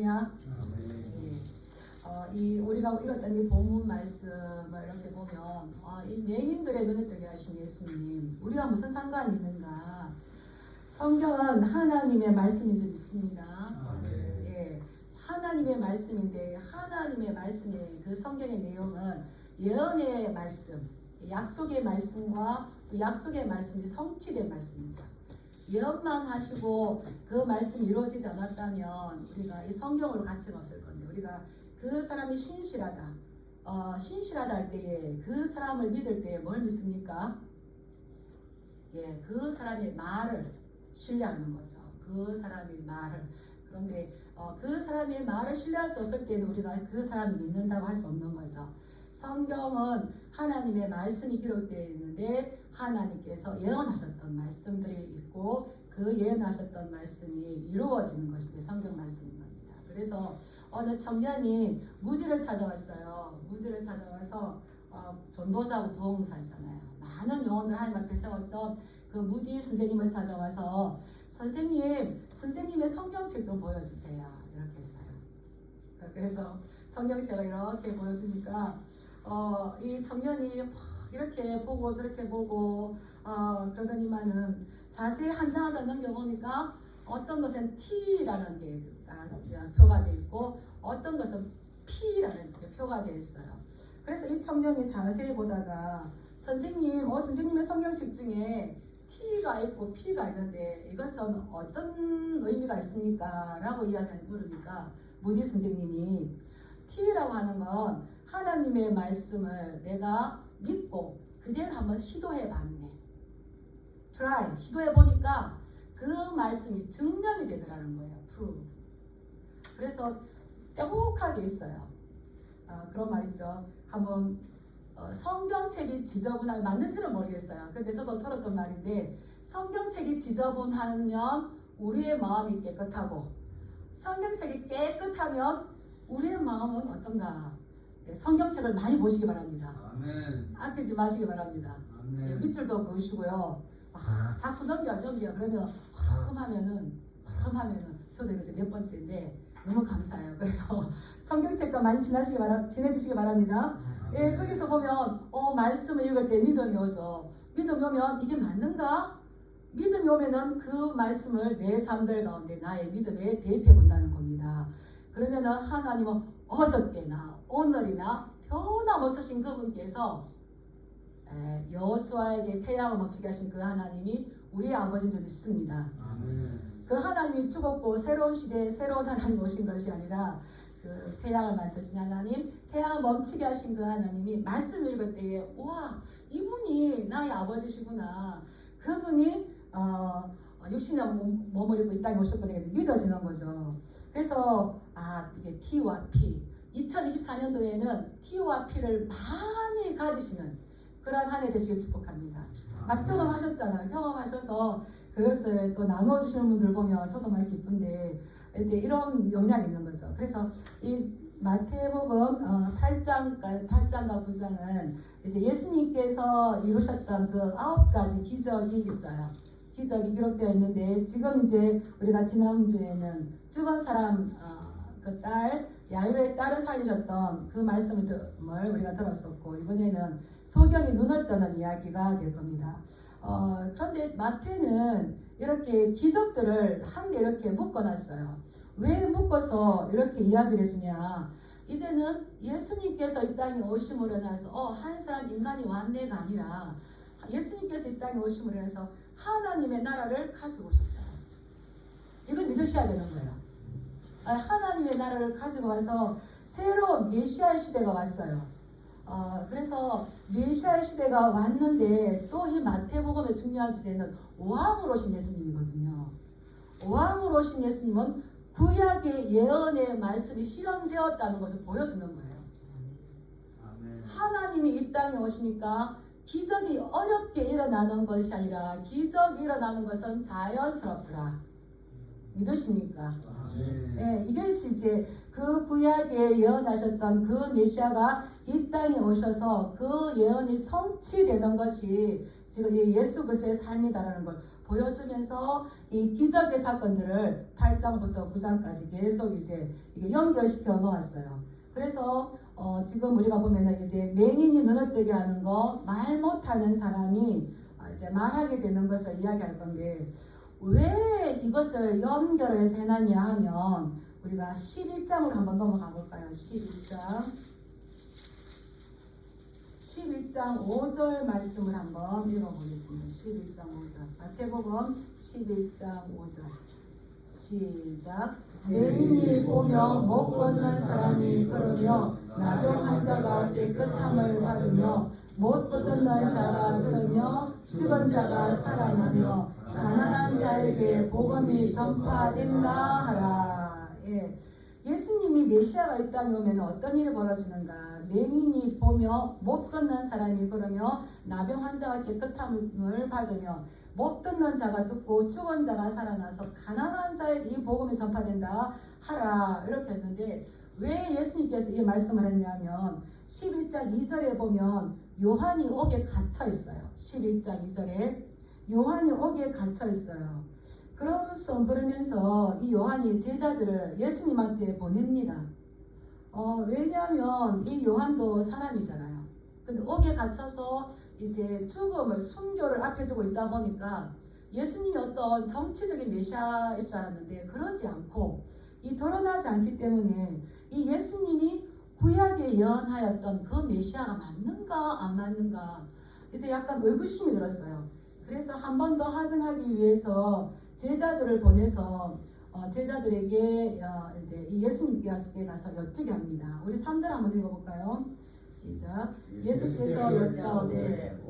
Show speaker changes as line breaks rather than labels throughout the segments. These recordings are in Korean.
할렐루야. 이 우리가 읽었던 이 본문 말씀을 이렇게 보면 이 맹인들의 눈을 뜨게 하신 예수님, 우리와 무슨 상관이 있는가? 성경은 하나님의 말씀인 줄 믿습니다. 예, 하나님의 말씀인데 하나님의 말씀의 그 성경의 내용은 예언의 말씀, 약속의 말씀과 또 약속의 말씀이 성취된 말씀이죠. 예언만 하시고 그 말씀이 이루어지지 않았다면 우리가 이 성경으로 가치가 없을 건데, 우리가 그 사람이 신실하다, 신실하다 할 때에 그 사람을 믿을 때에 뭘 믿습니까? 예, 그 사람의 말을 신뢰하는 거죠. 그 사람의 말을. 그런데 그 사람의 말을 신뢰할 수 없을 때는 우리가 그 사람을 믿는다고 할 수 없는 거죠. 성경은 하나님의 말씀이 기록되어 있는데 하나님께서 예언하셨던 말씀들이 있고 그 예언하셨던 말씀이 이루어지는 것이 성경 말씀인 겁니다. 그래서 어느 청년이 무디를 찾아왔어요. 무디를 찾아와서 전도자고 부흥사잖아요. 많은 영혼을 하나님 앞에 세웠던 그 무디 선생님을 찾아와서 선생님의 성경책 좀 보여주세요. 이렇게 했어요. 그래서 성경책을 이렇게 보여주니까 이 청년이 이렇게 보고 저렇게 보고 그러더니만은 자세히 한 장 한 장 넘겨보니까 어떤 것은 T라는 게 표가 되어 있고 어떤 것은 P라는 게 표가 되어 있어요. 그래서 이 청년이 자세히 보다가 선생님의 성경책 중에 T가 있고 P가 있는데 이것은 어떤 의미가 있습니까? 라고 물으니까 무디 선생님이 T라고 하는 건 하나님의 말씀을 내가 믿고 그대로 한번 시도해봤네. try, 시도해보니까 그 말씀이 증명이 되더라는 거예요. prove. 그래서 빼곡하게 있어요. 그런 말 있죠. 한번 성경책이 지저분하면 맞는지는 모르겠어요. 근데 저도 들었던 말인데, 성경책이 지저분하면 우리의 마음이 깨끗하고 성경책이 깨끗하면 우리의 마음은 어떤가? 성경책을 많이 보시기 바랍니다.
아멘.
아끼지 마시기 바랍니다.
아멘.
밑줄도 그으시고요. 자꾸 넘겨. 그러면 흐름하면은 저도 이거 몇 번째인데 너무 감사해요. 그래서 성경책과 많이 지내주시기 바랍니다. 예, 거기서 보면 말씀을 읽을 때 믿음이 오죠. 믿음이 오면 이게 맞는가? 믿음이 오면은 그 말씀을 내 삶들 가운데 나의 믿음에 대입해 본다는 겁니다. 그러면은 하나님은 어저께나 오늘이나 변함없으신 그분께서 여호수아에게 태양을 멈추게 하신 그 하나님이 우리의 아버지인 줄 믿습니다.
아멘.
그 하나님이 죽었고 새로운 시대에 새로운 하나님 오신 것이 아니라 그 태양을 만드신 하나님, 태양을 멈추게 하신 그 하나님이 말씀 읽을 때에 와, 이분이 나의 아버지시구나. 그분이 60년 몸을 입고 이 땅에 오셨구나 믿어지는 거죠. 그래서 이게 T와 P, 2024년도에는 T와 P를 많이 가지시는 그러한 한 해 되시길 축복합니다. 막 경험하셨잖아요. 경험하셔서 그것을 또 나눠주시는 분들 보면 저도 많이 기쁜데 이제 이런 역량이 있는 거죠. 그래서 이 마태복음 8장과 9장은 이제 예수님께서 이루셨던 그 9가지 기적이 있어요. 기적이 기록되어 있는데, 지금 이제 우리가 지난주에는 죽은 사람 그 딸 야이로의 딸을 살리셨던 그 말씀을 우리가 들었었고, 이번에는 소경이 눈을 뜨는 이야기가 될 겁니다. 그런데 마태는 이렇게 기적들을 한 개 이렇게 묶어놨어요. 왜 묶어서 이렇게 이야기를 해주냐? 이제는 예수님께서 이 땅에 오심으로 인해서 한 사람 인간이 왔네가 아니라 예수님께서 이 땅에 오심으로 인해서 하나님의 나라를 가지고 오셨어요. 이걸 믿으셔야 되는 거예요. 하나님의 나라를 가지고 와서 새로운 메시아의 시대가 왔어요. 그래서 메시아의 시대가 왔는데 또 이 마태복음의 중요한 주제는 왕으로 오신 예수님이거든요. 왕으로 오신 예수님은 구약의 예언의 말씀이 실현되었다는 것을 보여주는 거예요.
아멘.
하나님이 이 땅에 오시니까 기적이 어렵게 일어나는 것이 아니라 기적이 일어나는 것은 자연스럽더라. 믿으십니까? 네, 이것이 이제 그 구약에 예언하셨던 그 메시아가 이 땅에 오셔서 그 예언이 성취되는 것이 지금 예수 그리스도의 삶이다라는 걸 보여주면서 이 기적의 사건들을 8장부터 9장까지 계속 이제 이게 연결시켜 놓았어요. 그래서 지금 우리가 보면은 이제 맹인이 눈을 뜨게 하는 거, 말 못하는 사람이 이제 말하게 되는 것을 이야기할 건데, 왜 이것을 연결해서 해놨냐 하면 우리가 11장으로 한번 넘어가 볼까요? 11장 5절 말씀을 한번 읽어보겠습니다. 11장 5절 마태복음 11장 5절 시작. 맹인이 보며 못 걷는 사람이 걸으며 나병 환자가 깨끗함을 받으며 못 걷는 자가 들으며 죽은 자가 살아나며 가난한 자에게 복음이 전파된다 하라. 예수님이 메시아가 있다니 오면 어떤 일이 벌어지는가? 맹인이 보며 못 걷는 사람이 걸으며 나병 환자가 깨끗함을 받으며 못 듣는 자가 듣고 죽은 자가 살아나서 가난한 자에게 이 복음이 전파된다 하라. 이렇게 했는데 왜 예수님께서 이 말씀을 했냐면 11장 2절에 보면 요한이 옥에 갇혀 있어요. 11장 2절에 요한이 옥에 갇혀 있어요. 그러면서 이 요한이 제자들을 예수님한테 보냅니다. 왜냐하면 이 요한도 사람이잖아요. 근데 옥에 갇혀서 이제 죽음을, 순교를 앞에 두고 있다 보니까 예수님이 어떤 정치적인 메시아일 줄 알았는데 그러지 않고 이 드러나지 않기 때문에 이 예수님이 구약에 예언하였던 그 메시아가 맞는가 안 맞는가 이제 약간 의구심이 들었어요. 그래서 한 번 더 확인하기 위해서 제자들을 보내서 제자들에게 이제 예수님께 가서 여쭈게 합니다. 우리 3절 한번 읽어볼까요? 시작. 예수께서 여짜오되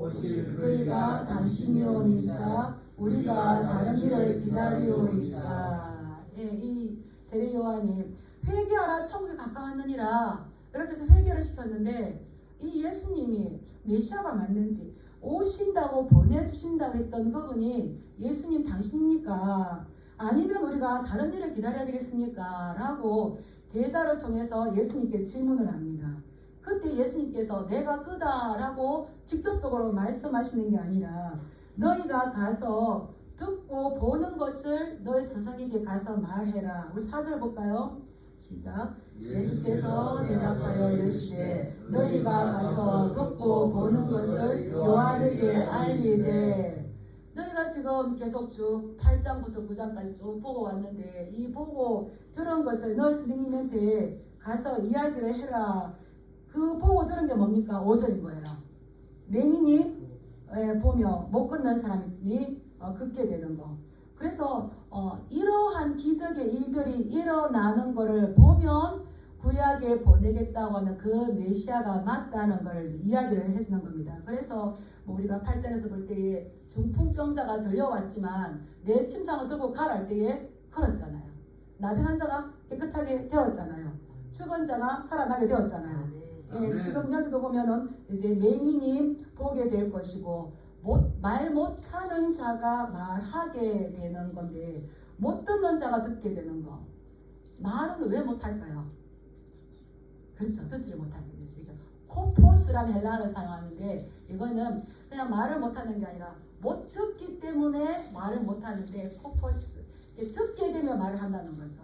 너희가 당신이 오니까 우리가 다른 일을 기다리오니까. 이 세례 요한이 회개하라 천국에 가까웠느니라 이렇게 해서 회개를 시켰는데 이 예수님이 메시아가 맞는지 오신다고 보내주신다고 했던 그분이 예수님 당신입니까? 아니면 우리가 다른 일을 기다려야 되겠습니까? 라고 제자를 통해서 예수님께 질문을 합니다. 그때 예수님께서 내가 그다라고 직접적으로 말씀하시는 게 아니라 너희가 가서 듣고 보는 것을 너희 스승에게 가서 말해라. 우리 4절 볼까요? 시작. 예수께서 대답하여 이르시되 너희가 가서 듣고 보는 것을 요한에게 알리되. 너희가 지금 계속 쭉 8장부터 9장까지 쭉 보고 왔는데 이 보고 들은 것을 너희 선생님한테 가서 이야기를 해라. 그 보고 들은 게 뭡니까? 5절인 거예요. 맹인이 보며 못 걷는 사람이 걷게 되는 거. 그래서 이러한 기적의 일들이 일어나는 것을 보면 구약에 보내겠다고 하는 그 메시아가 맞다는 것을 이야기를 해주는 겁니다. 그래서 우리가 8장에서 볼 때에 중풍병자가 들려왔지만 내 침상을 들고 가랄 때에 걸었잖아요. 나병 환자가 깨끗하게 되었잖아요. 죽은 자가 살아나게 되었잖아요. 지금 여기도 보면은 이제 맹인이 보게 될 것이고 말 못하는 자가 말하게 되는 건데 못 듣는 자가 듣게 되는 거. 말은 왜 못할까요? 그렇죠. 듣지를 못하게 됐어요. 코포스라는 헬라어를 사용하는데 이거는 그냥 말을 못하는 게 아니라 못 듣기 때문에 말을 못하는데 코포스. 이제 듣게 되면 말을 한다는 거죠.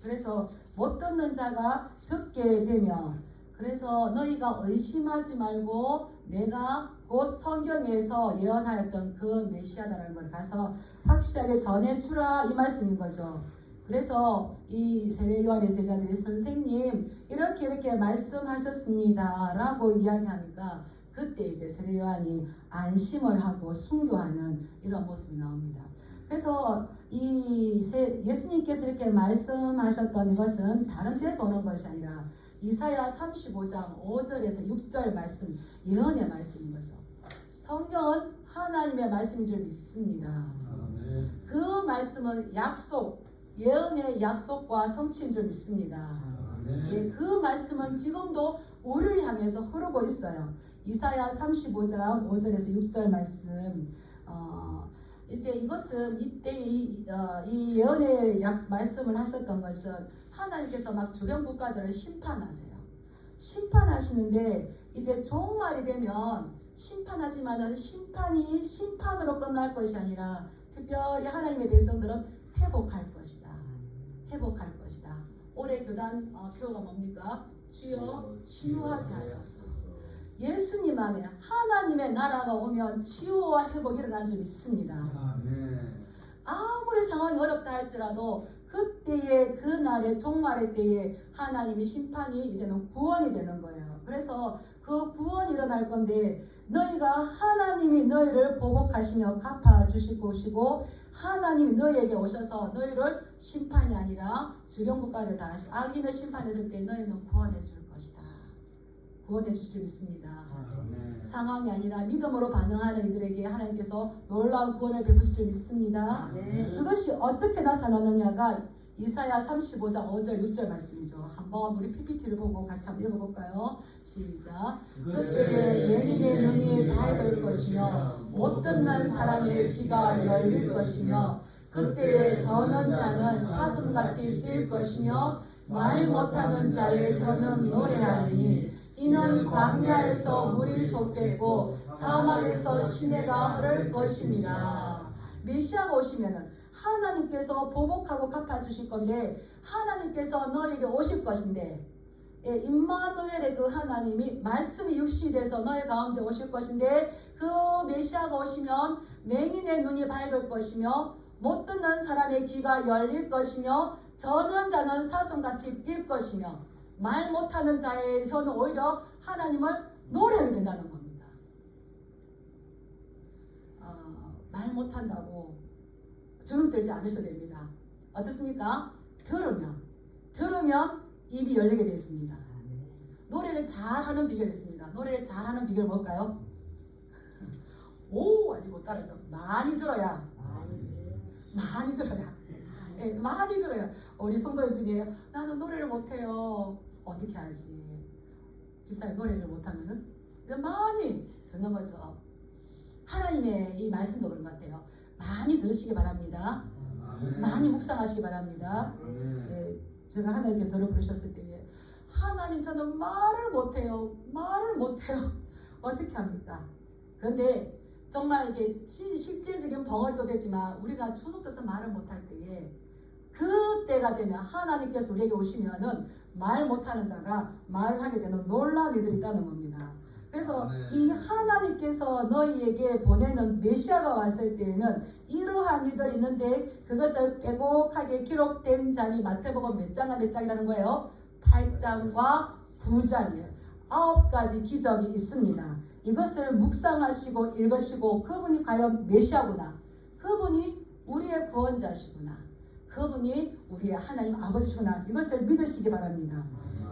그래서 못 듣는 자가 듣게 되면 그래서 너희가 의심하지 말고 내가 곧 성경에서 예언하였던 그 메시아다라는 걸 가서 확실하게 전해주라 이 말씀인 거죠. 그래서 이 세례 요한의 제자들이 선생님 이렇게 말씀하셨습니다 라고 이야기하니까 그때 이제 세례 요한이 안심을 하고 순교하는 이런 모습이 나옵니다. 그래서 예수님께서 이렇게 말씀하셨던 것은 다른 데서 오는 것이 아니라 이사야 35장 5절에서 6절 말씀, 예언의 말씀인 거죠. 성경은 하나님의 말씀인 줄 믿습니다. 그 말씀은 약속, 예언의 약속과 성취인 줄 믿습니다. 그 말씀은 지금도 우리를 향해서 흐르고 있어요. 이사야 35장 5절에서 6절 말씀. 이제 이것은 이때 이 예언의 말씀을 하셨던 것은 하나님께서 막 주변 국가들을 심판하세요. 심판하시는데 이제 종말이 되면 심판하지만은 심판이 심판으로 끝날 것이 아니라 특별히 하나님의 백성들은 회복할 것이다. 회복할 것이다. 올해 교단 표가 뭡니까? 주여 치유하게 하소서. 예수님 안에 하나님의 나라가 오면 치유와 회복이 일어날 줄 믿습니다.
아멘.
아무리 상황이 어렵다 할지라도 그때의 그날의 종말의 때에 하나님의 심판이 이제는 구원이 되는 거예요. 그래서 그 구원이 일어날 건데 너희가 하나님이 너희를 보복하시며 갚아주실 것이고 하나님이 너희에게 오셔서 너희를 심판이 아니라 주변 국가를 다 악인을 심판했을 때 너희는 구원해 줄 것이다. 구원해 줄 줄 믿습니다.
아멘.
상황이 아니라 믿음으로 반응하는 이들에게 하나님께서 놀라운 구원을 베푸실 줄 믿습니다. 그것이 어떻게 나타나느냐가 이사야 35장 5절 6절 말씀이죠. 한번 우리 PPT를 보고 같이 한번 읽어볼까요? 시작. 그때에 맹인의 눈이 밝을 것이며 못 듣는 사람의 귀가 열릴 것이며 그때에 저는 자는 사슴같이 뛸 것이며 말 못하는 자의 혀는 노래하리니 이는 광야에서 물이 솟겠고 사막에서 시내가 흐를 것입니다. 메시아가 오시면은 하나님께서 보복하고 갚아주실 건데 하나님께서 너에게 오실 것인데 임마누엘의 그 하나님이 말씀이 육신이 돼서 너의 가운데 오실 것인데 그 메시아가 오시면 맹인의 눈이 밝을 것이며 못 듣는 사람의 귀가 열릴 것이며 저는 자는 사슴같이 뛸 것이며 말 못하는 자의 혀는 오히려 하나님을 노래하게 된다는 겁니다. 말 못한다고 주눅들지 않으셔도 됩니다. 어떻습니까? 들으면 입이 열리게 되어 있습니다. 노래를 잘하는 비결이 있습니다. 노래를 잘하는 비결 뭘까요? 오 아니고 따라서 많이 들어야 많이 들어야 우리 성도님 중에 나는 노래를 못해요. 어떻게 하지? 집사님 노래를 못하면은 많이 듣는 거죠. 하나님의 이 말씀도 그런 것 같아요. 많이 들으시기 바랍니다.
아멘.
많이 묵상하시기 바랍니다.
아멘.
제가 하나님께서 저를 부르셨을 때에 하나님 저는 말을 못해요. 어떻게 합니까? 그런데 정말 이게 실제적인 벙어리도 되지만 우리가 주눅들어서 말을 못할 때에 그때가 되면 하나님께서 우리에게 오시면은 말 못하는 자가 말을 하게 되는 놀라운 일들이 있다는 겁니다. 그래서 이 하나님께서 너희에게 보내는 메시아가 왔을 때에는 이러한 일들이 있는데 그것을 빼곡하게 기록된 장이 마태복음 몇 장과 몇 장이라는 거예요? 8장과 9장이에요. 9가지 기적이 있습니다. 이것을 묵상하시고 읽으시고 그분이 과연 메시아구나. 그분이 우리의 구원자시구나. 그분이 우리의 하나님 아버지시구나. 이것을 믿으시기 바랍니다.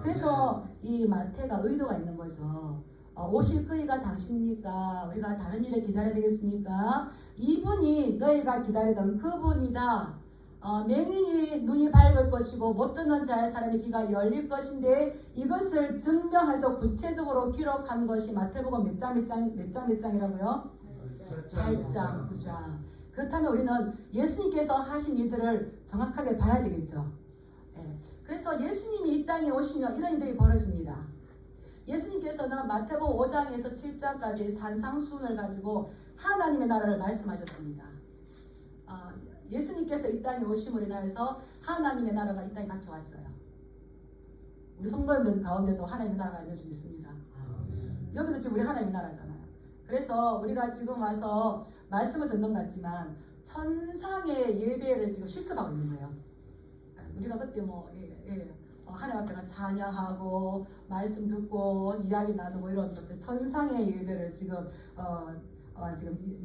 그래서 이 마태가 의도가 있는 거죠. 오실 그이가 당신입니까? 우리가 다른 일에 기다려야 되겠습니까? 이분이 너희가 기다리던 그분이다. 맹인이 눈이 밝을 것이고 못 듣는 자의 사람의 귀가 열릴 것인데 이것을 증명해서 구체적으로 기록한 것이 마태복음 몇 장이라고요? 8장, 9장. 그렇다면 우리는 예수님께서 하신 일들을 정확하게 봐야 되겠죠. 그래서 예수님이 이 땅에 오시면 이런 일들이 벌어집니다. 예수님께서는 마태복음 5장에서 7장까지 산상수훈을 가지고 하나님의 나라를 말씀하셨습니다. 예수님께서 이 땅에 오심으로 인하여서 하나님의 나라가 이 땅에 같이 왔어요. 우리 성도님들 가운데도 하나님의 나라가 있는 줄 믿습니다. 여기도 지금 우리 하나님의 나라잖아요. 그래서 우리가 지금 와서 말씀을 듣는 것 같지만 천상의 예배를 지금 실습하고 있는 거예요. 우리가 그때 하나님 앞에 가서 찬양하고 말씀 듣고 이야기 나누고 이런 것들 천상의 예배를 지금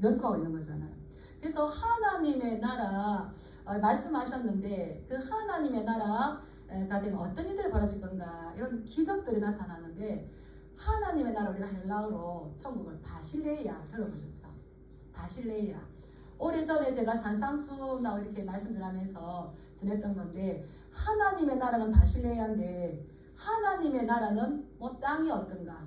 연습하고 있는 거잖아요. 그래서 하나님의 나라 말씀하셨는데 그 하나님의 나라가 되면 어떤 일들이 벌어질 건가 이런 기적들이 나타나는데 하나님의 나라 우리가 헬라어로 천국을 바실레이아 들어보셨죠? 바실레이아. 오래전에 제가 산상수훈하고 이렇게 말씀드리면서 전했던 건데 하나님의 나라는 바실레이아인데 하나님의 나라는 땅이 어떤가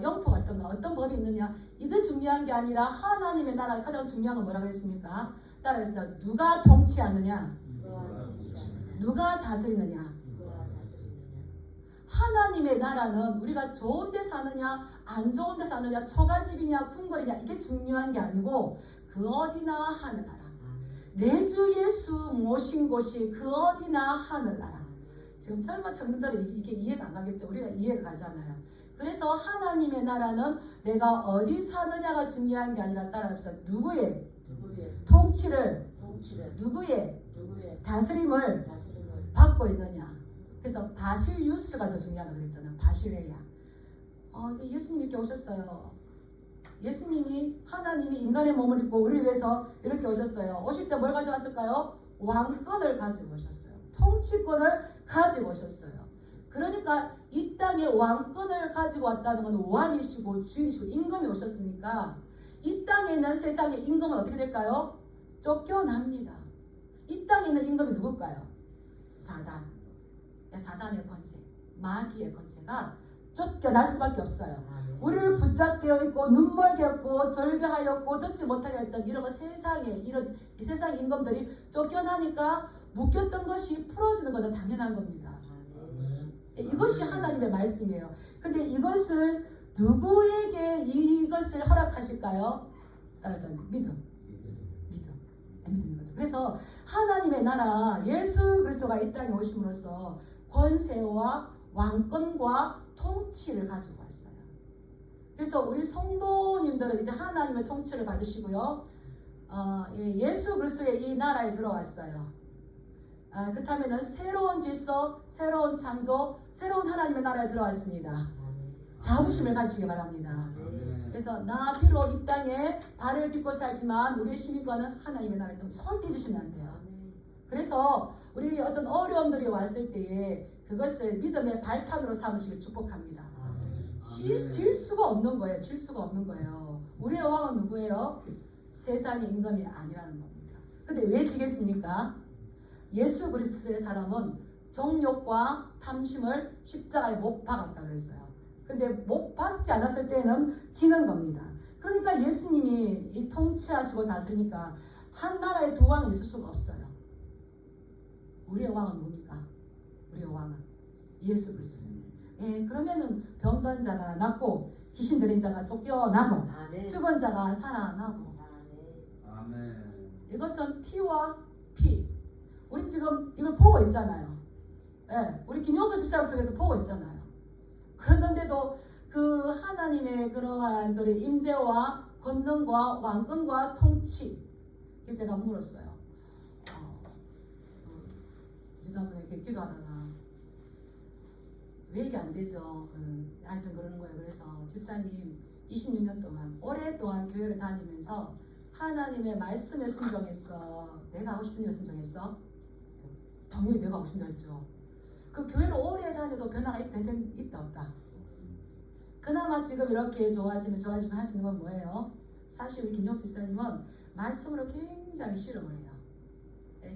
영토가 어떤가 어떤 법이 있느냐 이게 중요한 게 아니라 하나님의 나라 가장 중요한 건 뭐라고 했습니까? 따라서 누가 통치하느냐 누가 다스리느냐 하나님의 나라는 우리가 좋은 데 사느냐 안 좋은 데 사느냐 처가집이냐 궁궐이냐 이게 중요한 게 아니고 그 그 어디나 하늘나라. 내 주 예수 모신 곳이 그 어디나 하늘나라. 지금 젊은 청년들은 이게 이해가 안 가겠죠. 우리가 이해가 가잖아요. 그래서 하나님의 나라는 내가 어디 사느냐가 중요한 게 아니라 따라서 누구의 통치를 누구의 다스림을 받고 있느냐. 그래서 바실유스가 더 중요하다고 그랬잖아요. 바실레야. 예수님 이렇게 오셨어요. 예수님이 하나님이 인간의 몸을 입고 우리를 위해서 이렇게 오셨어요. 오실 때 뭘 가져왔을까요? 왕권을 가지고 오셨어요. 통치권을 가지고 오셨어요. 그러니까 이 땅에 왕권을 가지고 왔다는 건 왕이시고 주인이시고 임금이 오셨으니까 이 땅에 있는 세상의 임금은 어떻게 될까요? 쫓겨납니다. 이 땅에 있는 임금이 누굴까요? 사단의 권세, 마귀의 권세가 쫓겨날 수밖에 없어요. 우리를 붙잡게 있고 눈멀게 했고 절개하였고 듣지 못하게 했던 이런 세상의 이 세상의 임금들이 쫓겨나니까 묶였던 것이 풀어지는 것은 당연한 겁니다. 이것이 하나님의 말씀이에요. 근데 이것을 누구에게 이것을 허락하실까요? 따라서 믿음인 거죠. 그래서 하나님의 나라 예수 그리스도가 이 땅에 오심으로써 권세와 왕권과 통치를 가지고 왔어요. 그래서 우리 성도님들은 이제 하나님의 통치를 받으시고요. 예수 그리스도의 이 나라에 들어왔어요. 그렇다면 새로운 질서, 새로운 창조, 새로운 하나님의 나라에 들어왔습니다. 자부심을 가지시기 바랍니다. 그래서 나 비록 이 땅에 발을 딛고 살지만 우리의 시민권은 하나님의 나라에 좀 절대 주시면 안 돼요. 그래서 우리 어떤 어려움들이 왔을 때에 그것을 믿음의 발판으로 삼으시길 축복합니다. 질 수가 없는 거예요. 질 수가 없는 거예요. 우리의 왕은 누구예요? 세상의 임금이 아니라는 겁니다. 근데 왜 지겠습니까? 예수 그리스도의 사람은 정욕과 탐심을 십자가에 못 박았다 그랬어요. 근데 못 박지 않았을 때는 지는 겁니다. 그러니까 예수님이 이 통치하시고 다스리니까 한 나라에 두 왕이 있을 수가 없어요. 우리의 왕은 뭡니까? 우리의 왕은 예수 그리스도입니다. 그러면은 병든 자가 낫고 귀신 들린 자가 쫓겨나고 죽은 자가 살아나고. 이것은 T와 P. 우리 지금 이걸 보고 있잖아요. 우리 김용수 집사를 통해서 보고 있잖아요. 그런데도 그 하나님의 그러한 임재와 권능과 왕권과 통치. 제가 물었어요. 지난번에 이렇게 기도하다가 왜 이게 안 되죠? 하여튼 그러는 거예요. 그래서 집사님 26년 동안 오랫동안 교회를 다니면서 하나님의 말씀에 순종했어. 내가 하고 싶은 일 순종했어? 당연히 내가 하고 싶은 일 했죠. 그 교회를 오래 다녀도 변화가 있다 없다? 그나마 지금 이렇게 좋아지면 할 수 있는 건 뭐예요? 사실 우리 김용수 집사님은 말씀으로 굉장히 실험을 해요.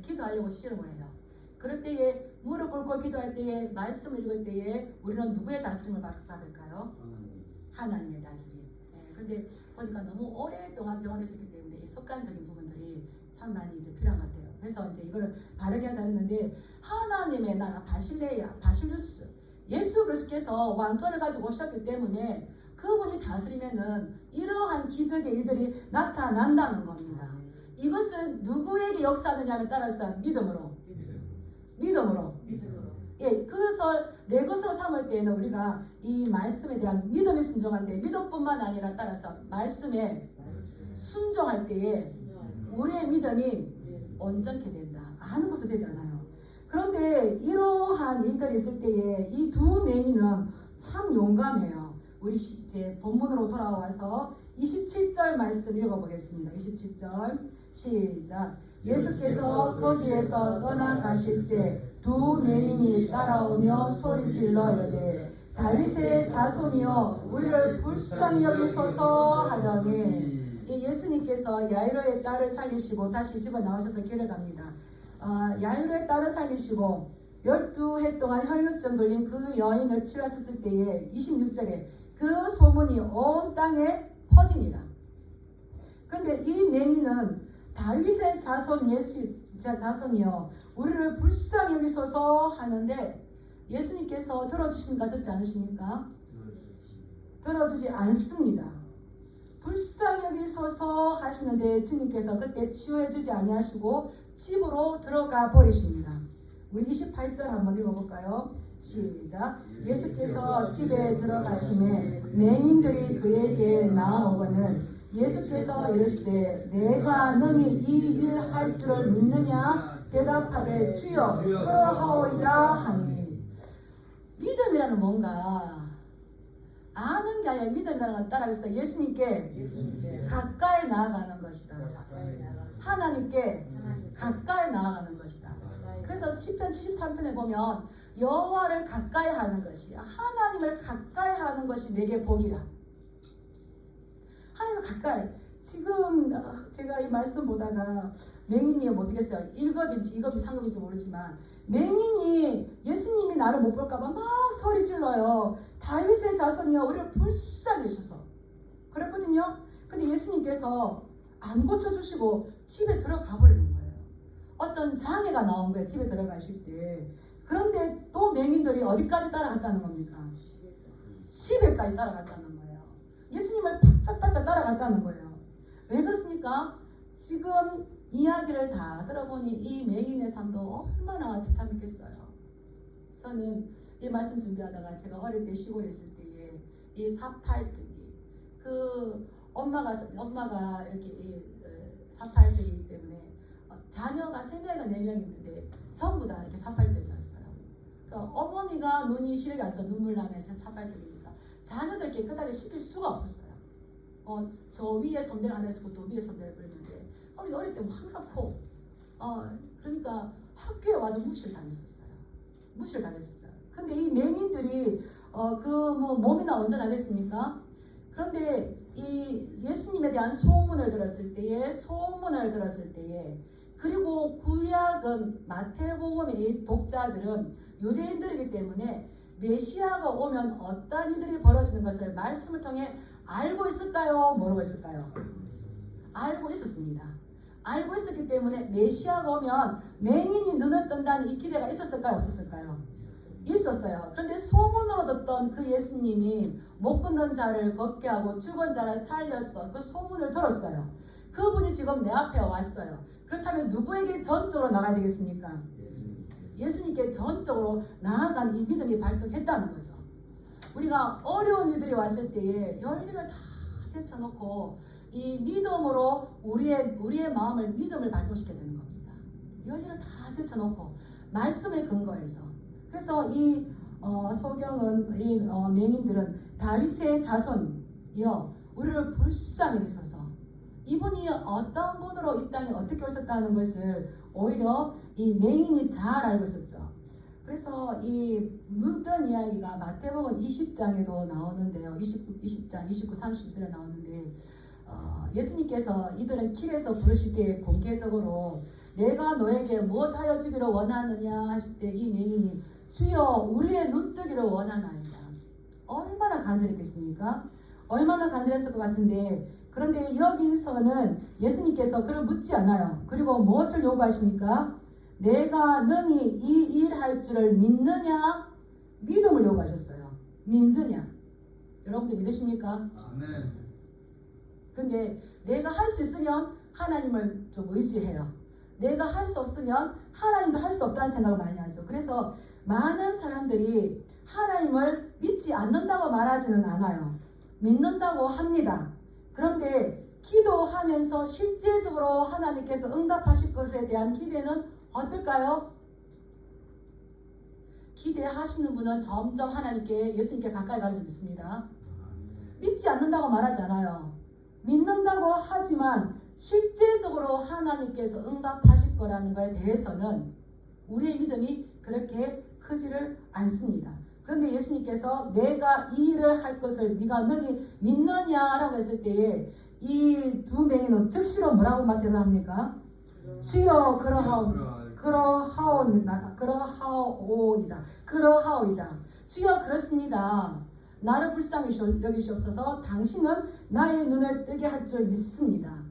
기도하려고 실험을 해요. 그럴 때에 무릎 꿇고 기도할 때에 말씀을 읽을 때에 우리는 누구의 다스림을 받을까요? 하나님의 다스림. 근데 보니까 너무 오랫동안 병원에 있었기 때문에 이 습관적인 부분들이 참 많이 이제 필요한 것 같아요. 그래서 이제 이거를 바르게 하자는데 하나님의 나라 바실레야, 바실루스, 예수 그리스도께서 왕권을 가지고 오셨기 때문에 그분이 다스리면은 이러한 기적의 일들이 나타난다는 겁니다. 이것은 누구에게 역사하느냐에 따라서 믿음으로. 그것을 내 것으로 삼을 때에는 우리가 이 말씀에 대한 믿음에 순종할 때 믿음뿐만 아니라 따라서 말씀에 순종할 때에 우리의 믿음이 온전케 된다. 아는 것도 되지 않아요. 그런데 이러한 일들이 있을 때에 이 두 맹인은 참 용감해요. 우리 이제 본문으로 돌아와서 27절 말씀 읽어보겠습니다. 27절 시작. 예수께서 거기에서 떠나가실새 두 맹인이 따라오며 소리질러 이르되 다윗의 자손이여 우리를 불쌍히 여기소서 하더니 예수님께서 야이로의 딸을 살리시고 다시 집어 나오셔서 길에 갑니다. 야이로의 딸을 살리시고 12해 동안 혈루증 걸린 그 여인을 치료하셨을 때에 26절에 그 소문이 온 땅에 퍼지니라. 그런데 이 맹인은 다윗의 자손이여 우리를 불쌍히 여기소서 하는데 예수님께서 들어주십니까? 듣지 않으십니까? 들어주지 않습니다. 불쌍히 여기소서 하시는데 주님께서 그때 치유해 주지 아니하시고 집으로 들어가 버리십니다. 우리 28절 한번 읽어볼까요? 시작. 예수께서 집에 들어가심에 맹인들이 그에게 나아오거늘 예수께서 이르시되 내가 능히 이 일 할 줄을 믿느냐 대답하되 주여 그러하오이다 하니. 믿음이라는 뭔가 아는 게 아니라 믿음이라는 건 따라해서 예수님께 가까이 나아가는 것이다. 하나님께 가까이 나아가는 것이다. 그래서 시편 73편에 보면 여호와를 가까이 하는 것이, 하나님을 가까이 하는 것이 내게 복이라. 하나님을 가까이. 지금 제가 이 말씀 보다가 맹인이 어떻겠어요? 1급인지 2급인지 3급인지 모르지만 맹인이 예수님이 나를 못 볼까봐 막 소리 질러요. 다윗의 자손이여 우리를 불쌍히 여기소서 그랬거든요. 근데 예수님께서 안 고쳐주시고 집에 들어가 버리는 거예요. 어떤 장애가 나온 거예요. 집에 들어가실 때. 그런데 또 맹인들이 어디까지 따라갔다는 겁니까? 집에까지 따라갔다는 거예요. 예수님을 바짝바짝 따라갔다는 거예요. 왜 그렇습니까? 지금 이야기를 다 들어보니 이 맹인의 삶도 얼마나 비참했겠어요. 저는 이 말씀 준비하다가 제가 어릴 때 시골에 있을 때에 이 사팔뜨기, 그 엄마가 이렇게 사팔뜨기이기 때문에 자녀가 3명이나 4명 있는데 전부 다 이렇게 사팔뜨기였어요. 그러니까 어머니가 눈이 시려가죠. 눈물 나면서 사팔뜨기니까 자녀들 깨끗하게 씻길 수가 없었어요. 저 위에 선배가 하나 있었고 또 위에 선배가 그랬는데 어릴 때 항상 그러니까 학교에 와도 무시를 당했었어요. 근데 이 맹인들이 몸이나 온전하겠습니까? 그런데 이 예수님에 대한 소문을 들었을 때에 그리고 구약은 마태복음의 이 독자들은 유대인들이기 때문에 메시아가 오면 어떤 일들이 벌어지는 것을 말씀을 통해 알고 있을까요? 모르고 있을까요? 알고 있었습니다. 알고 있었기 때문에 메시아가 오면 맹인이 눈을 뜬다는 이 기대가 있었을까요? 없었을까요? 있었어요. 그런데 소문으로 듣던 그 예수님이 못 걷는 자를 걷게 하고 죽은 자를 살렸어. 그 소문을 들었어요. 그분이 지금 내 앞에 왔어요. 그렇다면 누구에게 전적으로 나가야 되겠습니까? 예수님께 전적으로 나아간 이 믿음이 발동했다는 거죠. 우리가 어려운 일들이 왔을 때에 열일을 다 제쳐놓고 이 믿음으로 우리의 마음을 믿음을 발동시켜야 되는 겁니다. 열일을 다 제쳐놓고 말씀에 근거해서. 그래서 이 소경은 이 맹인들은 다윗의 자손이여 우리를 불쌍히 여기소서. 이분이 어떤 분으로 이 땅에 어떻게 오셨다는 것을 오히려 이 맹인이 잘 알고 있었죠. 그래서 이 눈뜬 이야기가 마태복음 20장에도 나오는데요. 20장 29, 30절에 나오는데 예수님께서 이들은 길에서 부르실 때 공개적으로 내가 너에게 무엇하여 주기를 원하느냐 하실 때 이 맹인이 주여 우리의 눈뜨기를 원하나이다. 얼마나 간절했겠습니까? 얼마나 간절했을 것 같은데 그런데 여기서는 예수님께서 그를 묻지 않아요. 그리고 무엇을 요구하십니까? 내가 능히 이 일 할 줄을 믿느냐? 믿음을 요구하셨어요. 믿느냐? 여러분들 믿으십니까?
아멘.
근데 내가 할 수 있으면 하나님을 좀 의지해요. 내가 할 수 없으면 하나님도 할 수 없다는 생각을 많이 하죠. 그래서 많은 사람들이 하나님을 믿지 않는다고 말하지는 않아요. 믿는다고 합니다. 그런데 기도하면서 실제적으로 하나님께서 응답하실 것에 대한 기대는 어떨까요? 기대하시는 분은 점점 하나님께 예수님께 가까이 가서 믿습니다. 믿지 않는다고 말하지 않아요. 믿는다고 하지만 실제적으로 하나님께서 응답하실 거라는 것에 대해서는 우리의 믿음이 그렇게 크지를 않습니다. 그런데 예수님께서 내가 이 일을 할 것을 네가 능히 믿느냐라고 했을 때에 이 두 맹인은 즉시로 뭐라고 대답합니까? 주여 그러하오이다. 주여 그렇습니다. 나를 불쌍히 여기시옵소서. 당신은 나의 눈을 뜨게 할 줄 믿습니다.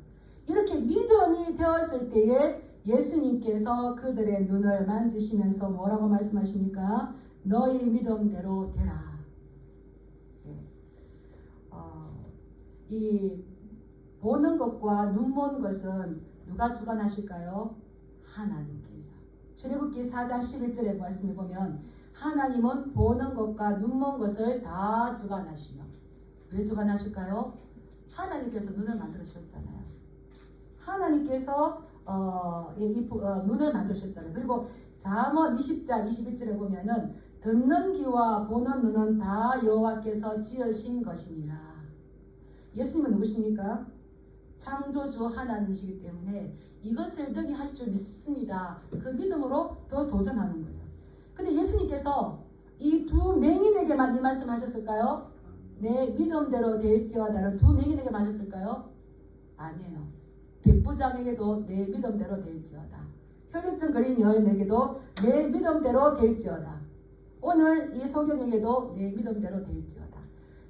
이렇게 믿음이 되었을 때에 예수님께서 그들의 눈을 만지시면서 뭐라고 말씀하십니까? 너희 믿음대로 되라. 이 보는 것과 눈 먼 것은 누가 주관하실까요? 하나님께서. 출애굽기 4장 11절의 말씀을 보면 하나님은 보는 것과 눈 먼 것을 다 주관하시며, 왜 주관하실까요? 하나님께서 눈을 만들으셨잖아요. 하나님께서 눈을 만드셨잖아요. 그리고 잠언 20장 21절에 보면은 듣는 귀와 보는 눈은 다 여호와께서 지으신 것이니라. 예수님은 누구십니까? 창조주 하나님이시기 때문에 이것을 능히 하실 줄 믿습니다. 그 믿음으로 더 도전하는 거예요. 근데 예수님께서 이 두 맹인에게만 이 말씀 하셨을까요? 내 믿음대로 될지어다를 두 맹인에게만 하셨을까요? 아니에요. 백부장에게도 내 믿음대로 될지어다. 혈루증 걸린 여인에게도 내 믿음대로 될지어다. 오늘 이 소경에게도 내 믿음대로 될지어다.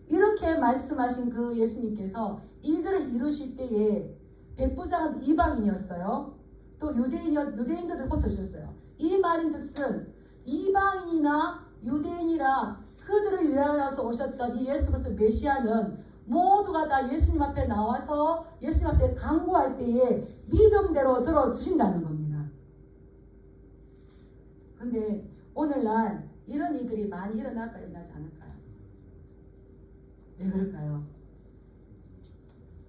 이렇게 말씀하신 그 예수님께서 일들을 이루실 때에 백부장은 이방인이었어요. 또 유대인들을 고쳐주셨어요. 이 말인즉슨 이방인이나 유대인이라 그들을 위하여서 오셨던 이 예수 그리스도 메시아는 모두가 다 예수님 앞에 나와서 예수님 앞에 간구할 때에 믿음대로 들어주신다는 겁니다. 근데 오늘날 이런 일들이 많이 일어날까요? 일어나지 않을까요? 왜 그럴까요?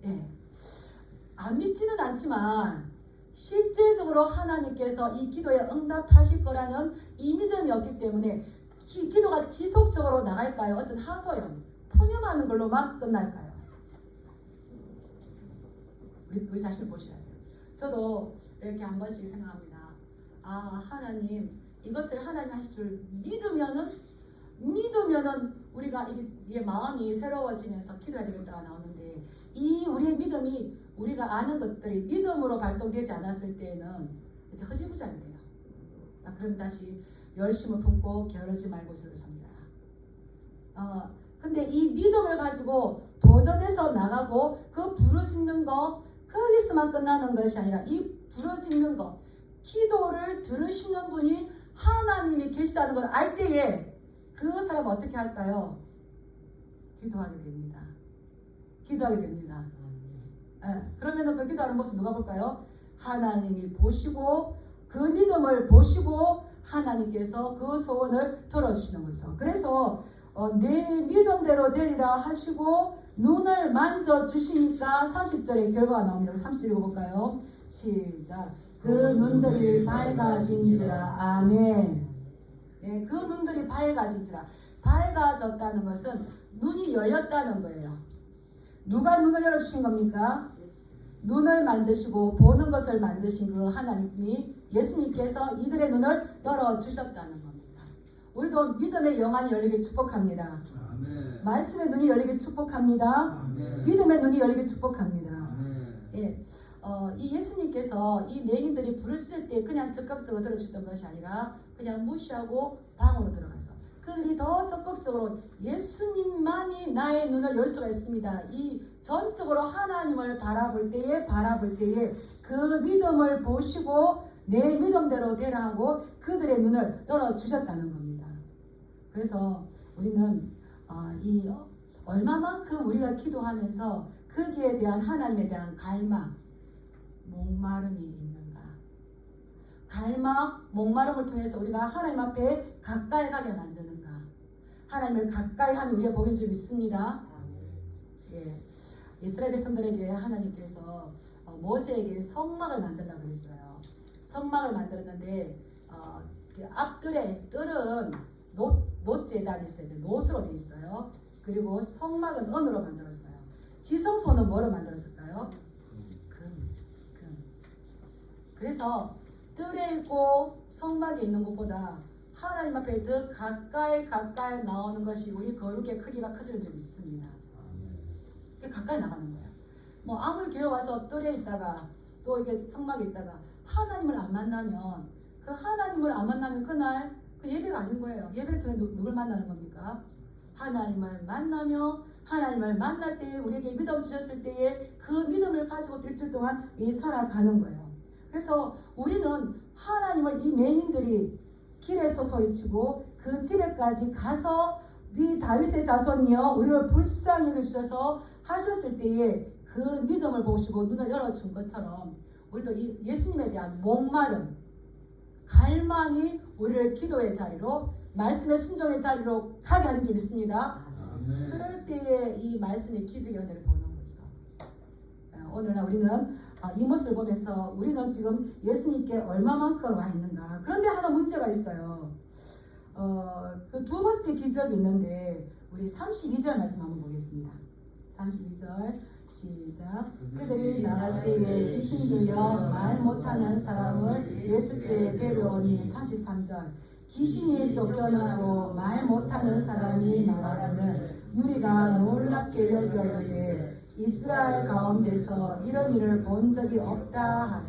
예. 안 믿지는 않지만 실제적으로 하나님께서 이 기도에 응답하실 거라는 이 믿음이 없기 때문에 기도가 지속적으로 나갈까요? 어떤 하소연, 푸념하는 걸로만 끝날까요? 우리 자신 보셔야 돼요. 저도 이렇게 한 번씩 생각합니다. 아, 하나님 이것을 하나님 하실 줄 믿으면은 우리가 이게 마음이 새로워지면서 기도해야 되겠다가 나오는데 이 우리의 믿음이 우리가 아는 것들이 믿음으로 발동되지 않았을 때에는 이제 허지부장이 돼요. 그럼 다시 열심을 품고 게으르지 말고 주를 섬기라. 근데 이 믿음을 가지고 도전해서 나가고 그 부르짖는 거 거기서만 끝나는 것이 아니라 이 부르짖는 거 기도를 들으시는 분이 하나님이 계시다는 걸 알 때에 그 사람은 어떻게 할까요? 기도하게 됩니다. 기도하게 됩니다. 그러면은 그 기도하는 모습 누가 볼까요? 하나님이 보시고 그 믿음을 보시고 하나님께서 그 소원을 들어주시는 거죠. 그래서 내 믿음대로 되리라 하시고 눈을 만져주시니까 30절에 결과가 나옵니다. 30절 읽어볼까요? 시작. 그 눈들이 밝아진지라. 아멘. 네, 그 눈들이 밝아진지라. 밝아졌다는 것은 눈이 열렸다는 거예요. 누가 눈을 열어주신 겁니까? 눈을 만드시고 보는 것을 만드신 그 하나님이 예수님께서 이들의 눈을 열어주셨다는 겁니다. 우리도 믿음의 영안이 열리길 축복합니다.
아멘.
말씀의 눈이 열리길 축복합니다.
아멘.
믿음의 눈이 열리길 축복합니다.
아멘.
예, 이 예수님께서 이 맹인들이 부르실 때 그냥 적극적으로 들어주던 것이 아니라 그냥 무시하고 방으로 들어가서 그들이 더 적극적으로 예수님만이 나의 눈을 열 수가 있습니다. 이 전적으로 하나님을 바라볼 때에 그 믿음을 보시고 내 믿음대로 되라 하고 그들의 눈을 열어주셨다는 겁니다. 그래서 우리는 얼마만큼 우리가 기도하면서 거기에 대한 하나님에 대한 갈망, 목마름이 있는가. 갈망, 목마름을 통해서 우리가 하나님 앞에 가까이 가게 만드는가. 하나님을 가까이 하는 우리가 복인 줄 믿습니다. 예, 이스라엘 백성들에게 하나님께서 모세에게 성막을 만들라고 그랬어요. 성막을 만들었는데 그 앞뜰에 뜰은 놋재단이 있어요. 놋으로 되어 있어요. 그리고 성막은 은으로 만들었어요. 지성소는 뭐로 만들었을까요? 금. 그래서 뜰에 있고 성막에 있는 것보다 하나님 앞에 더 가까이 나오는 것이 우리 거룩의 크기가 커지는 줄 믿습니다. 가까이 나가는 거예요. 뭐 아무리 교회 와서 뜰에 있다가 또 이게 성막에 있다가 하나님을 안 만나면 그날 그 예배가 아닌 거예요. 예배를 통해 누굴 만나는 겁니까? 하나님을 만나며 하나님을 만날 때에 우리에게 믿음 주셨을 때에 그 믿음을 가지고 일주일 동안 살아가는 거예요. 그래서 우리는 하나님을 이 맹인들이 길에서 소리치고 그 집에까지 가서 네 다윗의 자손이여 우리를 불쌍히 여기셔서 하셨을 때에 그 믿음을 보시고 눈을 열어준 것처럼 우리도 이 예수님에 대한 목마름, 갈망이 우리를 기도의 자리로, 말씀의 순종의 자리로 가게 하는 줄 믿습니다.
아멘.
그럴 때에 이 말씀의 기적의 은혜를 보는 거죠. 오늘날 우리는 이 모습을 보면서 우리는 지금 예수님께 얼마만큼 와 있는가. 그런데 하나 문제가 있어요. 그 두 번째 기적이 있는데 우리 32절 말씀 한번 보겠습니다. 32절 시작. 그들이 나갈 때에 귀신 들려 말 못하는 사람을 예수께 데려오니. 33절. 귀신이 쫓겨나고 말 못하는 사람이 말하기를 무리가 놀랍게 여겨이르되 이스라엘 가운데서 이런 일을 본 적이 없다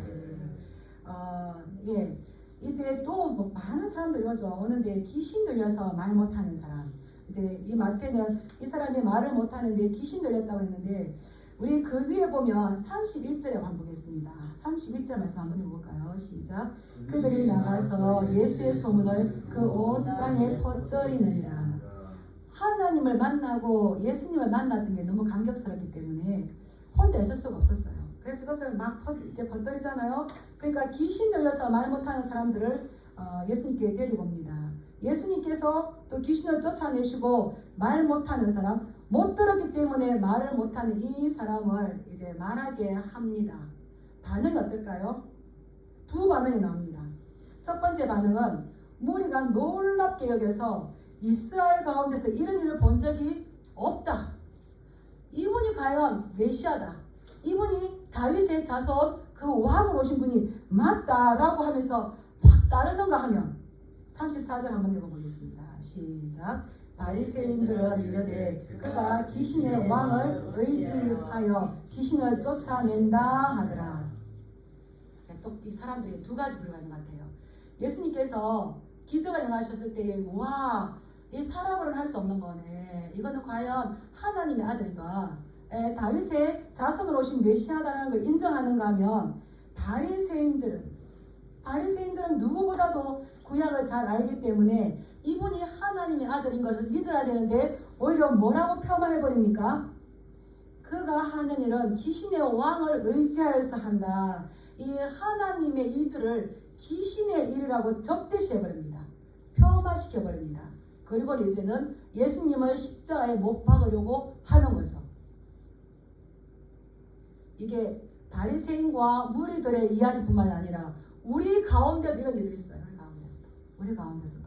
하되. 이제 또 많은 사람들이 오는데 귀신 들려서 말 못하는 사람. 이제 이 마태는 이 사람이 말을 못하는데 귀신 들렸다고 했는데 우리 그 위에 보면 31절에 한번 보겠습니다. 31절 말씀 한번 읽어볼까요? 시작. 그들이 나가서 예수의 소문을 그 온 땅에 퍼뜨리느니라. 하나님을 만나고 예수님을 만났던 게 너무 감격스럽기 때문에 혼자 있을 수가 없었어요. 그래서 그것을 막 이제 퍼뜨리잖아요. 그러니까 귀신 들려서 말 못하는 사람들을 예수님께 데리고 옵니다. 예수님께서 또 귀신을 쫓아내시고 말 못하는 사람, 못 들었기 때문에 말을 못하는 이 사람을 이제 말하게 합니다. 반응이 어떨까요? 두 반응이 나옵니다. 첫 번째 반응은 무리가 놀랍게 여겨서 이스라엘 가운데서 이런 일을 본 적이 없다. 이분이 과연 메시아다. 이분이 다윗의 자손 그 왕으로 오신 분이 맞다라고 하면서 확 따르는가 하면 34절 한번 읽어보겠습니다. 시작. 바리새인들은 이르되 그가 귀신의 왕을 의지하여 귀신을 쫓아낸다 하더라. 또 이 사람들이 두 가지 부류가 있는 것 같아요. 예수님께서 기적을 행하셨을 때에 와, 이 사람으로는 할 수 없는 거네. 이거는 과연 하나님의 아들과 다윗의 자손으로 오신 메시아다라는 걸 인정하는가 하면 바리새인들은 누구보다도 구약을 잘 알기 때문에 이분이 하나님의 아들인 것을 믿어야 되는데 오히려 뭐라고 폄하해버립니까? 그가 하는 일은 귀신의 왕을 의지하여서 한다. 이 하나님의 일들을 귀신의 일이라고 적대시해버립니다. 폄하시켜버립니다. 그리고 이제는 예수님을 십자가에 못 박으려고 하는 거죠. 이게 바리새인과 무리들의 이야기뿐만 아니라 우리 가운데도 이런 일들이 있어요. 우리 가운데서도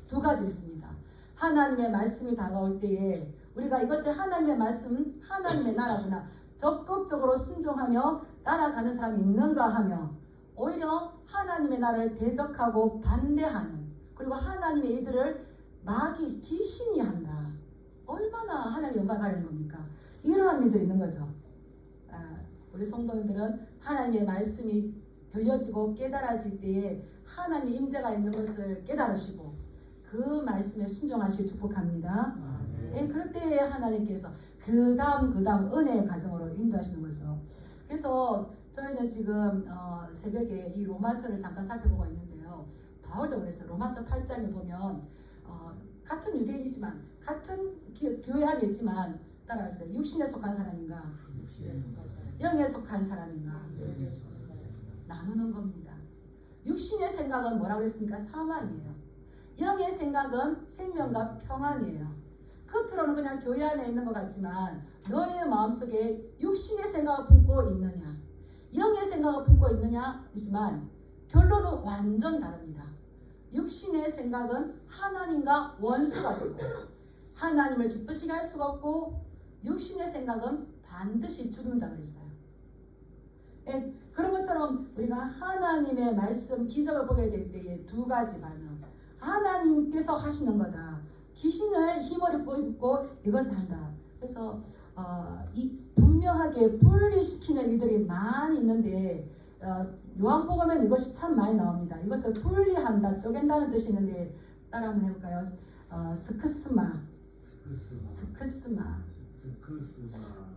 두 가지 있습니다. 하나님의 말씀이 다가올 때에 우리가 이것을 하나님의 말씀, 하나님의 나라구나 적극적으로 순종하며 따라가는 사람이 있는가 하며 오히려 하나님의 나라를 대적하고 반대하는, 그리고 하나님의 일들을 마귀 귀신이 한다. 얼마나 하나님의 영광을 가리는 겁니까? 이러한 일들이 있는 거죠. 우리 성도님들은 하나님의 말씀이 들려지고 깨달아질 때에 하나님의 임재가 있는 것을 깨달으시고 그 말씀에 순종하시길 축복합니다. 그럴 때에 하나님께서 그 다음 은혜의 과정으로 인도하시는 거죠. 그래서 저희는 지금 새벽에 이 로마서를 잠깐 살펴보고 있는데요. 바울도 그래서 로마서 8장에 보면 같은 유대인이지만 같은 교회 안에 있지만 따라하세요. 육신에 속한 사람인가? 영에 속한 사람인가? 나누는 겁니다. 육신의 생각은 뭐라고 했습니까? 사망이에요. 영의 생각은 생명과 평안이에요. 겉으로는 그냥 교회 안에 있는 것 같지만 너의 마음속에 육신의 생각을 품고 있느냐, 영의 생각을 품고 있느냐이지만 결론은 완전 다릅니다. 육신의 생각은 하나님과 원수가 되고 하나님을 기쁘시게 할 수가 없고 육신의 생각은 반드시 죽는다 그랬어요. 그런 것처럼 우리가 하나님의 말씀, 기적을 보게 될 때에 두 가지 반응. 하나님께서 하시는 거다. 귀신을 힘을 입고 이것을 한다. 그래서 이 분명하게 분리시키는 일들이 많이 있는데 요한복음에는 이것이 참 많이 나옵니다. 이것을 분리한다, 쪼갠다는 뜻이 있는데 따라 한번 해볼까요? 스크스마.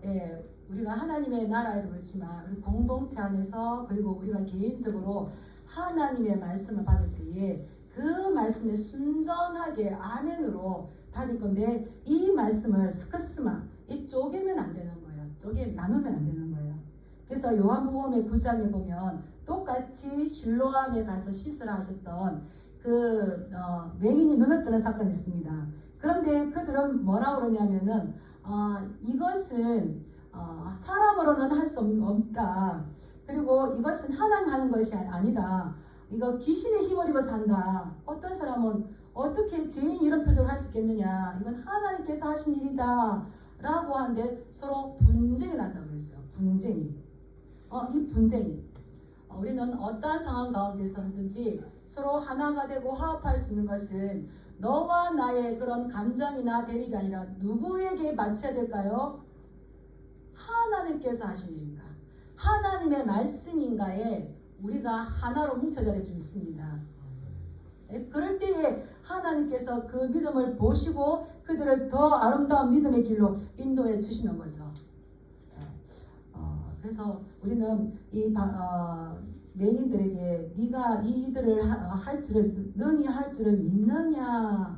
예, 우리가 하나님의 나라에도 그렇지만 우리 공동체 안에서 그리고 우리가 개인적으로 하나님의 말씀을 받을 때에 그 말씀에 순전하게 아멘으로 받을 건데 이 말씀을 스크스마, 이 쪼개면 안 되는 거예요. 쪼개 나누면 안 되는 거예요. 그래서 요한복음의 9장에 보면 똑같이 실로암에 가서 씻으라 하셨던 그 맹인이 눈을 뜨는 사건이 있습니다. 그런데 그들은 뭐라고 그러냐면은 이것은 사람으로는 할 수 없다. 그리고 이것은 하나님 하는 것이 아니다. 이거 귀신의 힘을 입어서 한다. 어떤 사람은 어떻게 죄인이 이런 표정을 할 수 있겠느냐. 이건 하나님께서 하신 일이다. 라고 하는데 서로 분쟁이 난다고 그랬어요. 분쟁이. 이 분쟁이. 우리는 어떠한 상황 가운데서든지 서로 하나가 되고 화합할 수 있는 것은 너와 나의 그런 감정이나 대립이 아니라 누구에게 맞춰야 될까요? 하나님께서 하신 일인가? 하나님의 말씀인가에 우리가 하나로 뭉쳐져야 될 줄 믿습니다. 그럴 때에 하나님께서 그 믿음을 보시고 그들을 더 아름다운 믿음의 길로 인도해 주시는 거죠. 그래서 우리는 이 맹인들에게 네가 이 일들을 할 줄을 능히 할 줄을 믿느냐라고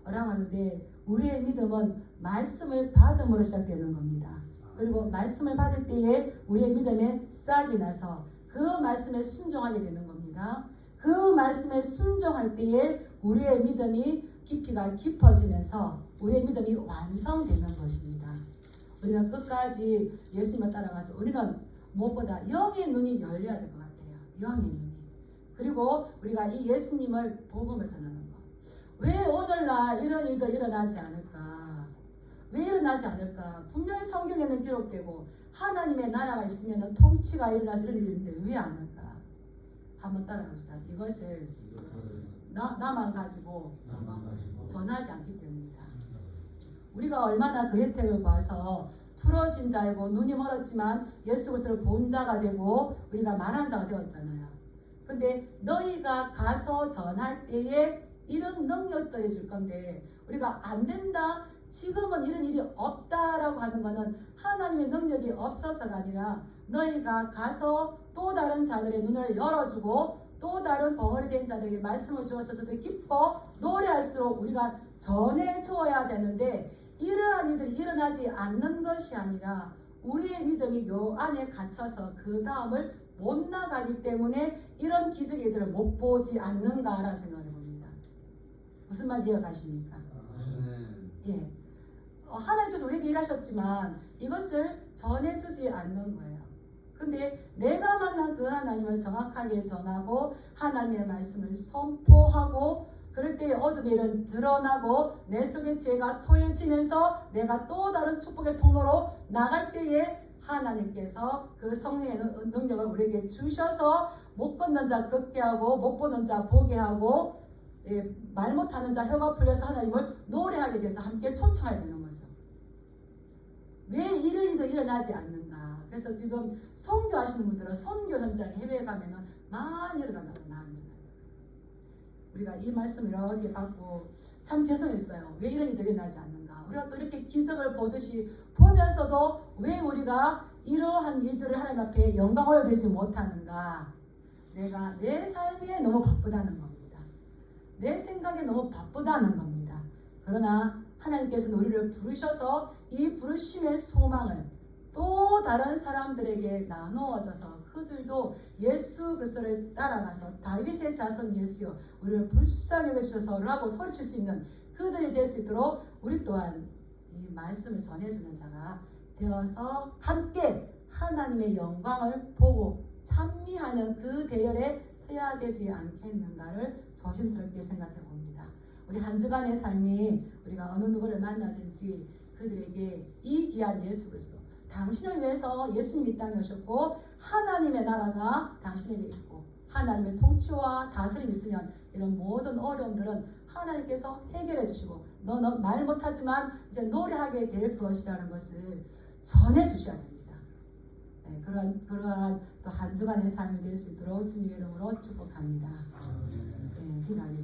하는데 우리의 믿음은 말씀을 받음으로 시작되는 겁니다. 그리고 말씀을 받을 때에 우리의 믿음에 싹이 나서 그 말씀에 순종하게 되는 겁니다. 그 말씀에 순종할 때에 우리의 믿음이 깊이가 깊어지면서 우리의 믿음이 완성되는 것입니다. 우리가 끝까지 예수님을 따라가서 우리는 무엇보다 영의 눈이 열려야 될 것 같아요. 영의 눈이. 그리고 우리가 이 예수님을 복음을 전하는 것. 왜 오늘날 이런 일도 일어나지 않을까? 왜 일어나지 않을까? 분명히 성경에는 기록되고 하나님의 나라가 있으면 통치가 일어나서 이런 일이 있는데 왜 안 할까? 한번 따라갑시다. 이것을 나만 가지고 전하지 않기 때문이다. 우리가 얼마나 그 혜택을 봐서 풀어진 자이고 눈이 멀었지만 예수 그리스도를 본 자가 되고 우리가 말한 자가 되었잖아요. 근데 너희가 가서 전할 때에 이런 능력들이 줄 건데 우리가 안 된다, 지금은 이런 일이 없다라고 하는 것은 하나님의 능력이 없어서가 아니라 너희가 가서 또 다른 자들의 눈을 열어주고 또 다른 벙어리 된 자들에게 말씀을 주어서 저들이 기뻐 노래할수록 우리가 전해주어야 되는데 이러한 일들이 일어나지 않는 것이 아니라 우리의 믿음이 요 안에 갇혀서 그 다음을 못 나가기 때문에 이런 기적들을 못 보지 않는가라는 생각을 해봅니다. 무슨 말인지 이해가십니까? 예. 하나님께서 우리에게 일하셨지만 이것을 전해주지 않는 거예요. 근데 내가 만난 그 하나님을 정확하게 전하고 하나님의 말씀을 선포하고 그럴 때 어둠의 일은 드러나고 내 속의 죄가 토해지면서 내가 또 다른 축복의 통로로 나갈 때에 하나님께서 그 성령의 능력을 우리에게 주셔서 못 걷는 자 걷게 하고 못 보는 자 보게 하고 말 못하는 자 혀가 풀려서 하나님을 노래하게 돼서 함께 초청하게 되는 거죠. 왜 이런 일도 일어나지 않는가? 그래서 지금 선교하시는 분들은 선교 현장에 해외에 가면은 많이 일어난다고 많이 일어난다. 우리가 이 말씀을 이렇게 받고 참 죄송했어요. 왜 이런 일들이 일어나지 않는가? 우리가 또 이렇게 기적을 보듯이 보면서도 왜 우리가 이러한 일들을 하나님 앞에 영광 올려드리지 못하는가? 내가 내 삶에 너무 바쁘다는 겁니다. 내 생각에 너무 바쁘다는 겁니다. 그러나 하나님께서는 우리를 부르셔서 이 부르심의 소망을 또 다른 사람들에게 나누어져서 그들도 예수 그리스도를 따라가서 다윗의 자손 예수여 우리를 불쌍히 여겨주셔서 라고 소리칠 수 있는 그들이 될 수 있도록 우리 또한 이 말씀을 전해주는 자가 되어서 함께 하나님의 영광을 보고 찬미하는 그 대열에 서야 되지 않겠는가를 조심스럽게 생각해 봅니다. 우리 한 주간의 삶이 우리가 어느 누구를 만나든지 그들에게 이 귀한 예수 그리스도 당신을 위해서 예수님이 이 땅에 오셨고 하나님의 나라가 당신에게 있고 하나님의 통치와 다스림이 있으면 이런 모든 어려움들은 하나님께서 해결해 주시고 너는 말 못하지만 이제 노래하게 될 것이라는 것을 전해 주셔야 됩니다. 네, 그러한 또 한 주간의 삶이 될 수 있도록 주님의 이름으로 축복합니다. 네, 기도하겠습니다.